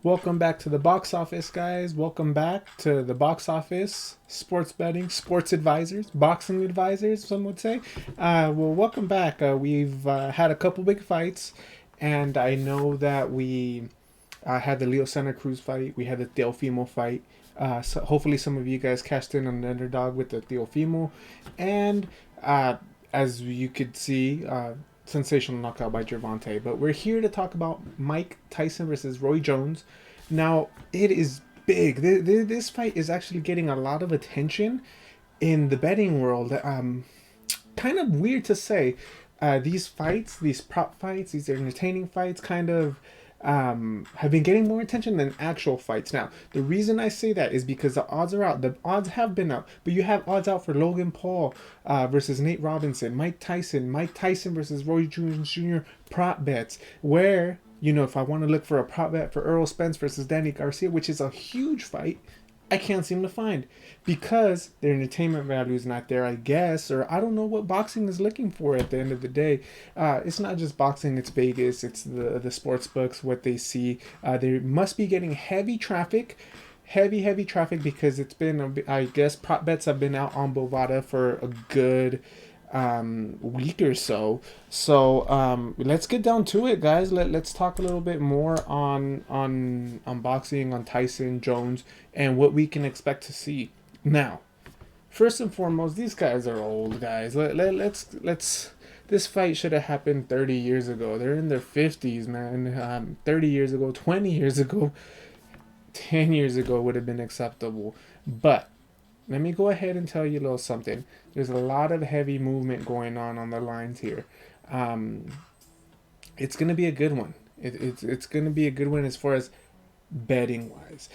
Welcome back to the box office, guys. Welcome back to the box office, sports betting, sports advisors, boxing advisors, some would say. Welcome back. We've had a couple big fights, and I know that we had the Leo Santa Cruz fight, we had the Teofimo fight. So hopefully, some of you guys cashed in on the underdog with the Teofimo, and as you could see, sensational knockout by Gervonta. But we're here to talk about Mike Tyson versus Roy Jones. Now, it is big. This fight is actually getting a lot of attention in the betting world. Kind of weird to say. These fights, these prop fights, these entertaining fights, kind of have been getting more attention than actual fights. Now, the reason I say that is because the odds are out. The odds have been out, but you have odds out for Logan Paul versus Nate Robinson, Mike Tyson versus Roy Jones Jr. prop bets, where, if I want to look for a prop bet for Earl Spence versus Danny Garcia, which is a huge fight, I can't seem to find because their entertainment value is not there, I guess, or I don't know what boxing is looking for at the end of the day. It's not just boxing, it's Vegas, it's the sports books, what they see. They must be getting heavy traffic because it's been, I guess, prop bets have been out on Bovada for a good week or so. So let's get down to it, guys. Let's talk a little bit more on boxing, on Tyson, Jones, and what we can expect to see. Now, first and foremost, these guys are old, guys. Let's this fight should have happened 30 years ago. They're in their 50s, man. 30 years ago, 20 years ago, 10 years ago would have been acceptable. But let me go ahead and tell you a little something. There's a lot of heavy movement going on the lines here. It's going to be a good one. It's going to be a good one as far as betting wise.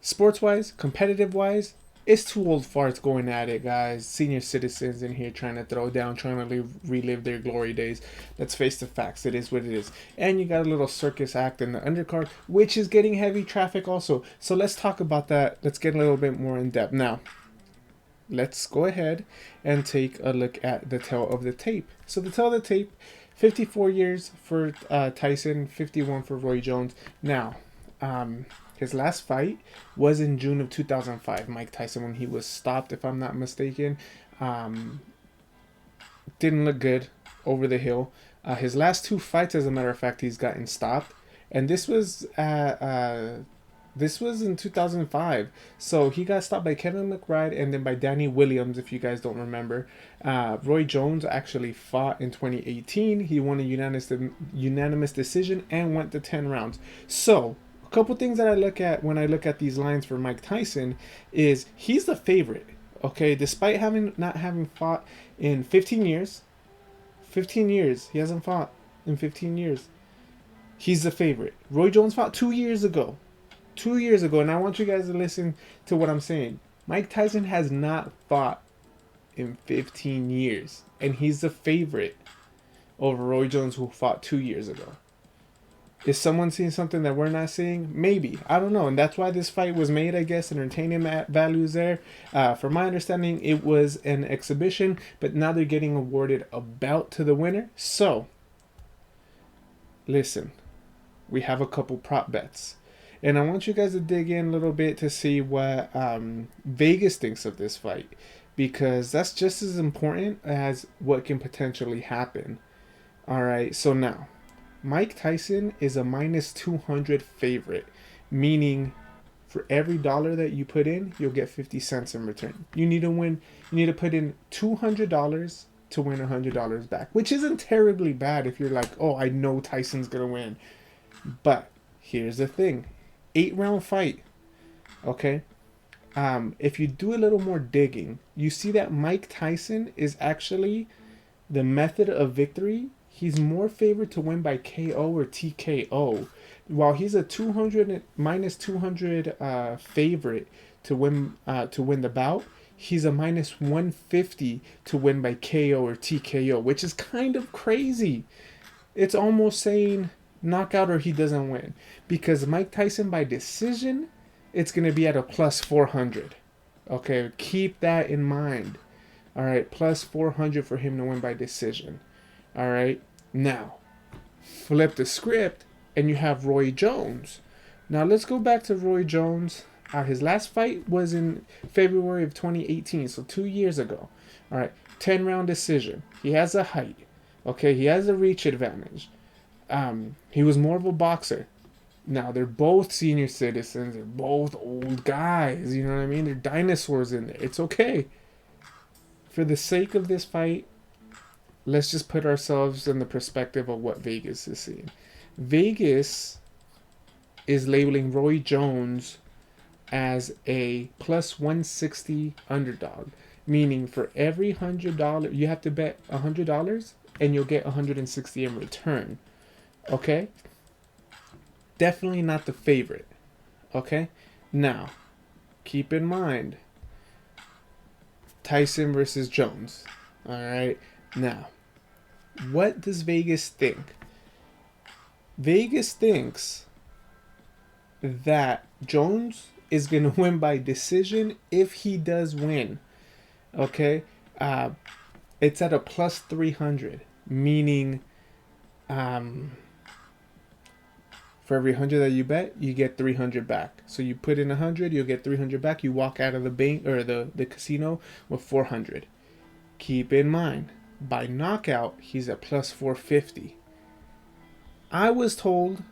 Sports wise, competitive wise, it's two old farts going at it, guys. Senior citizens in here trying to throw down, trying to relive their glory days. Let's face the facts. It is what it is. And you got a little circus act in the undercard, which is getting heavy traffic also. So let's talk about that. Let's get a little bit more in depth. Now, let's go ahead and take a look at the tail of the tape. So the tail of the tape, 54 years for Tyson, 51 for Roy Jones. Now, his last fight was in June of 2005. Mike Tyson, when he was stopped, if I'm not mistaken, didn't look good over the hill. His last two fights, as a matter of fact, he's gotten stopped, and this was in 2005. So he got stopped by Kevin McBride and then by Danny Williams, if you guys don't remember. Roy Jones actually fought in 2018. He won a unanimous decision and went to 10 rounds. So a couple things that I look at when I look at these lines for Mike Tyson is he's the favorite. Okay, despite not having fought in 15 years. 15 years. He hasn't fought in 15 years. He's the favorite. Roy Jones fought 2 years ago. 2 years ago, and I want you guys to listen to what I'm saying. Mike Tyson has not fought in 15 years, and he's the favorite over Roy Jones, who fought 2 years ago. Is someone seeing something that we're not seeing? Maybe. I don't know. And that's why this fight was made, I guess. Entertainment values there. From my understanding, it was an exhibition, but now they're getting awarded a bout to the winner. So, listen. We have a couple prop bets. And I want you guys to dig in a little bit to see what Vegas thinks of this fight. Because that's just as important as what can potentially happen. Alright, so now. Mike Tyson is a minus 200 favorite, meaning for every dollar that you put in, you'll get 50 cents in return. You need to put in $200 to win $100 back, which isn't terribly bad if you're like, oh, I know Tyson's going to win. But here's the thing, 8-round fight, okay? If you do a little more digging, you see that Mike Tyson is actually the method of victory. He's more favored to win by KO or TKO, while he's a minus 200 favorite to win the bout. He's a minus 150 to win by KO or TKO, which is kind of crazy. It's almost saying knockout or he doesn't win, because Mike Tyson by decision, it's going to be at a plus 400. Okay, keep that in mind. All right, plus 400 for him to win by decision. All right, now flip the script and you have Roy Jones. Now let's go back to Roy Jones. His last fight was in February of 2018, so 2 years ago. All right, 10-round decision. He has a height. Okay, he has a reach advantage. He was more of a boxer. Now they're both senior citizens. They're both old guys. You know what I mean? They're dinosaurs in there. It's okay. For the sake of this fight, let's just put ourselves in the perspective of what Vegas is seeing. Vegas is labeling Roy Jones as a plus 160 underdog, meaning for every $100 you have to bet $100 and you'll get 160 in return. Okay, definitely not the favorite. Okay, now keep in mind Tyson versus Jones. All right, now what does Vegas think? Vegas thinks that Jones is going to win by decision if he does win. Okay? It's at a plus 300, meaning for every 100 that you bet, you get 300 back. So you put in 100, you'll get 300 back. You walk out of the bank or the casino with 400. Keep in mind, by knockout, he's at plus 450. I was told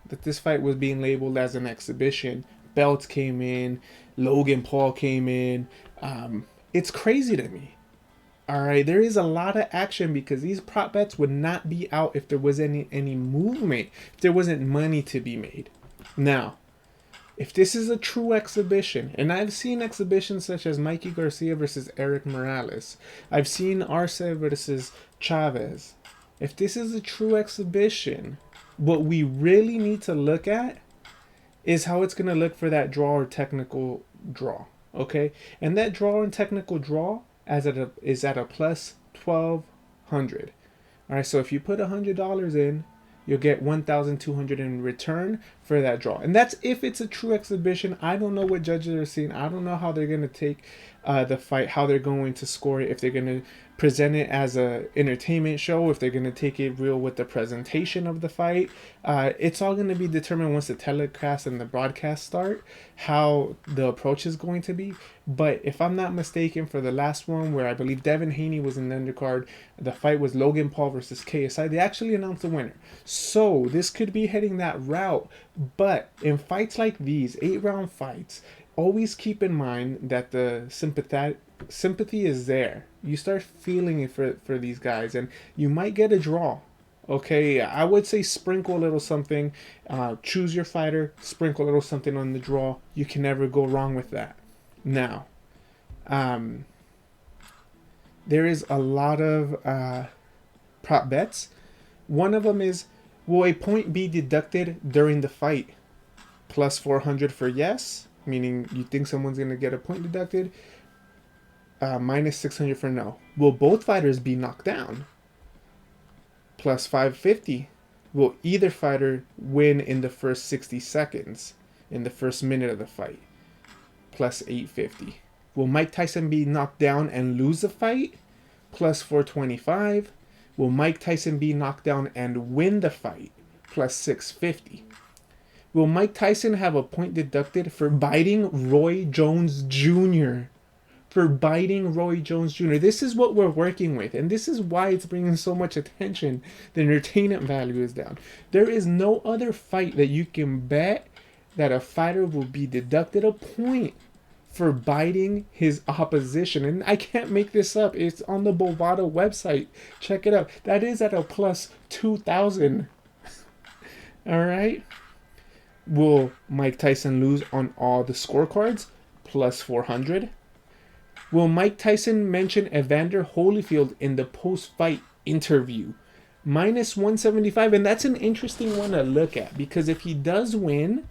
that this fight was being labeled as an exhibition. Belts came in, Logan Paul came in. It's crazy to me. All right, there is a lot of action because these prop bets would not be out if there was any movement, if there wasn't money to be made. Now, if this is a true exhibition, and I've seen exhibitions such as Mikey Garcia versus Eric Morales, I've seen Arce versus Chavez. If this is a true exhibition, what we really need to look at is how it's going to look for that draw or technical draw. Okay? And that draw and technical draw is at a plus 1,200. All right, so if you put $100 in, you'll get 1,200 in return for that draw. And that's if it's a true exhibition. I don't know what judges are seeing. I don't know how they're going to take the fight, how they're going to score it, if they're going to present it as a entertainment show, if they're going to take it real with the presentation of the fight. It's all going to be determined once the telecast and the broadcast start, how the approach is going to be. But if I'm not mistaken, for the last one where I believe Devin Haney was in the undercard, the fight was Logan Paul versus KSI. They actually announced the winner. So this could be heading that route. But in fights like these, 8-round fights, always keep in mind that the sympathy is there. You start feeling it for these guys, and you might get a draw. Okay, I would say sprinkle a little something. Choose your fighter, sprinkle a little something on the draw. You can never go wrong with that. Now, there is a lot of prop bets. One of them is, will a point be deducted during the fight? Plus 400 for yes, meaning you think someone's going to get a point deducted. Minus 600 for no. Will both fighters be knocked down? Plus 550. Will either fighter win in the first 60 seconds, in the first minute of the fight? Plus 850. Will Mike Tyson be knocked down and lose the fight? Plus 425. Will Mike Tyson be knocked down and win the fight? Plus 650. Will Mike Tyson have a point deducted for biting Roy Jones Jr.? For biting Roy Jones Jr. This is what we're working with, and this is why it's bringing so much attention. The entertainment value is down. There is no other fight that you can bet that a fighter will be deducted a point for biting his opposition. And I can't make this up. It's on the Bovado website. Check it out. That is at a plus 2,000. All right. Will Mike Tyson lose on all the scorecards? Plus 400. Will Mike Tyson mention Evander Holyfield in the post-fight interview? Minus 175. And that's an interesting one to look at, because if he does win,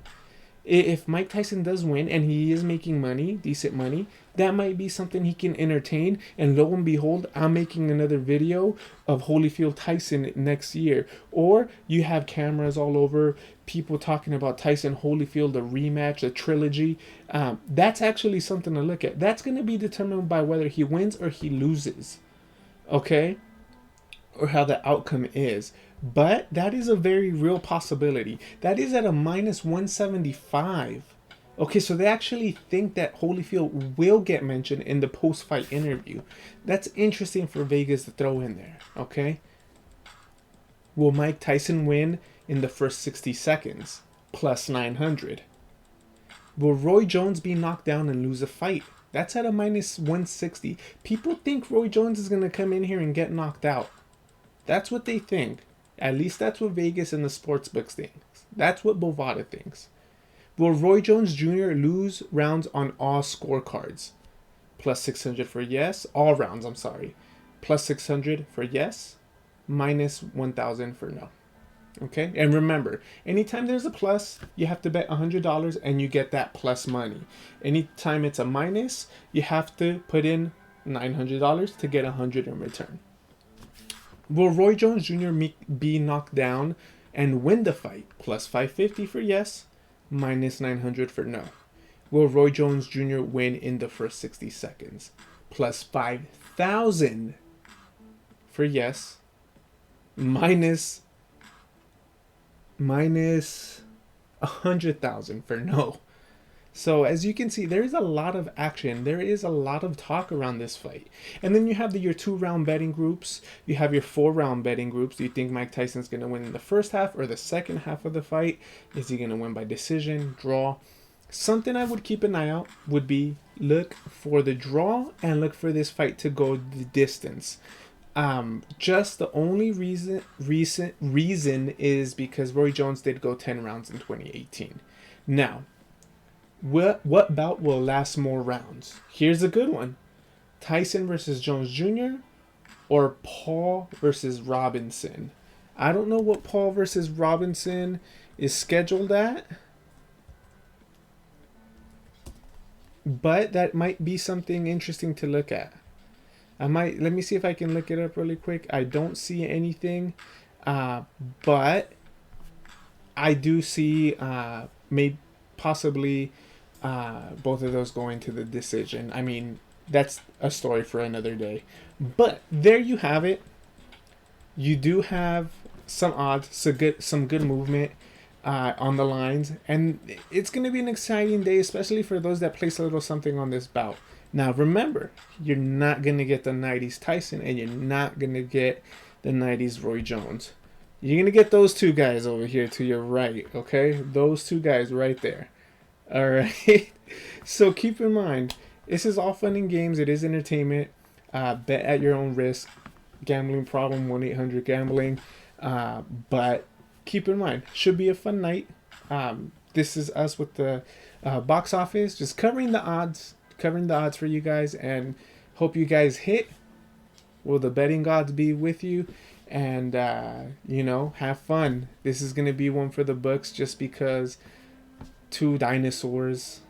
if Mike Tyson does win and he is making money, decent money, that might be something he can entertain. And lo and behold, I'm making another video of Holyfield Tyson next year. Or you have cameras all over, people talking about Tyson Holyfield, a rematch, a trilogy. That's actually something to look at. That's going to be determined by whether he wins or he loses. Okay? Or how the outcome is. But that is a very real possibility. That is at a minus 175. Okay, so they actually think that Holyfield will get mentioned in the post fight interview. That's interesting for Vegas to throw in there. Okay. Will Mike Tyson win in the first 60 seconds? Plus 900. Will Roy Jones be knocked down and lose a fight? That's at a minus 160. People think Roy Jones is going to come in here and get knocked out. That's what they think. At least that's what Vegas and the sportsbooks thinks. That's what Bovada thinks. Will Roy Jones Jr. lose rounds on all scorecards? Plus 600 for yes. All rounds, I'm sorry. Plus 600 for yes. Minus 1,000 for no. Okay? And remember, anytime there's a plus, you have to bet $100 and you get that plus money. Anytime it's a minus, you have to put in $900 to get $100 in return. Will Roy Jones Jr. be knocked down and win the fight? Plus 550 for yes, minus 900 for no. Will Roy Jones Jr. win in the first 60 seconds? Plus 5,000 for yes, minus 100,000 for no. So as you can see, there is a lot of action. There is a lot of talk around this fight. And then you have your 2-round betting groups. You have your 4-round betting groups. Do you think Mike Tyson's going to win in the first half or the second half of the fight? Is he going to win by decision, draw? Something I would keep an eye out would be look for the draw and look for this fight to go the distance. Just the only reason is because Roy Jones did go 10 rounds in 2018. Now, what bout will last more rounds? Here's a good one. Tyson versus Jones Jr. or Paul versus Robinson. I don't know what Paul versus Robinson is scheduled at, but that might be something interesting to look at. Let me see if I can look it up really quick. I don't see anything, but I do see maybe possibly both of those going to the decision. I mean, that's a story for another day. But there you have it. You do have some odds, some good movement on the lines, and it's going to be an exciting day, especially for those that place a little something on this bout. Now, remember, you're not going to get the 90s Tyson, and you're not going to get the 90s Roy Jones. You're going to get those two guys over here to your right, okay? Those two guys right there. All right? So keep in mind, this is all fun and games. It is entertainment. Bet at your own risk. Gambling problem, 1-800-GAMBLING. But keep in mind, should be a fun night. This is us with the box office, just covering the odds for you guys, and hope you guys hit. Will the betting gods be with you? And have fun. This is gonna be one for the books, just because two dinosaurs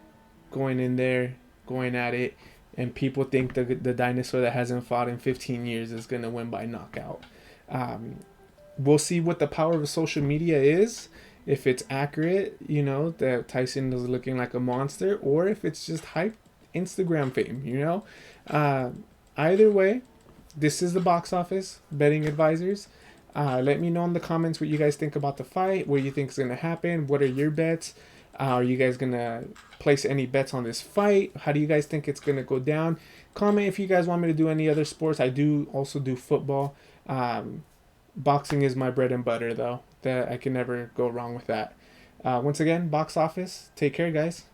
going in there, going at it, and people think the dinosaur that hasn't fought in 15 years is gonna win by knockout. We'll see what the power of social media is. If it's accurate, that Tyson is looking like a monster, or if it's just hype Instagram fame, either way, this is the box office betting advisors. Let me know in the comments what you guys think about the fight, what you think is going to happen, what are your bets, are you guys going to place any bets on this fight, how do you guys think it's going to go down? Comment if you guys want me to do any other sports. I do also do football. Boxing is my bread and butter, though. That I can never go wrong with that. Once again, box office, take care, guys.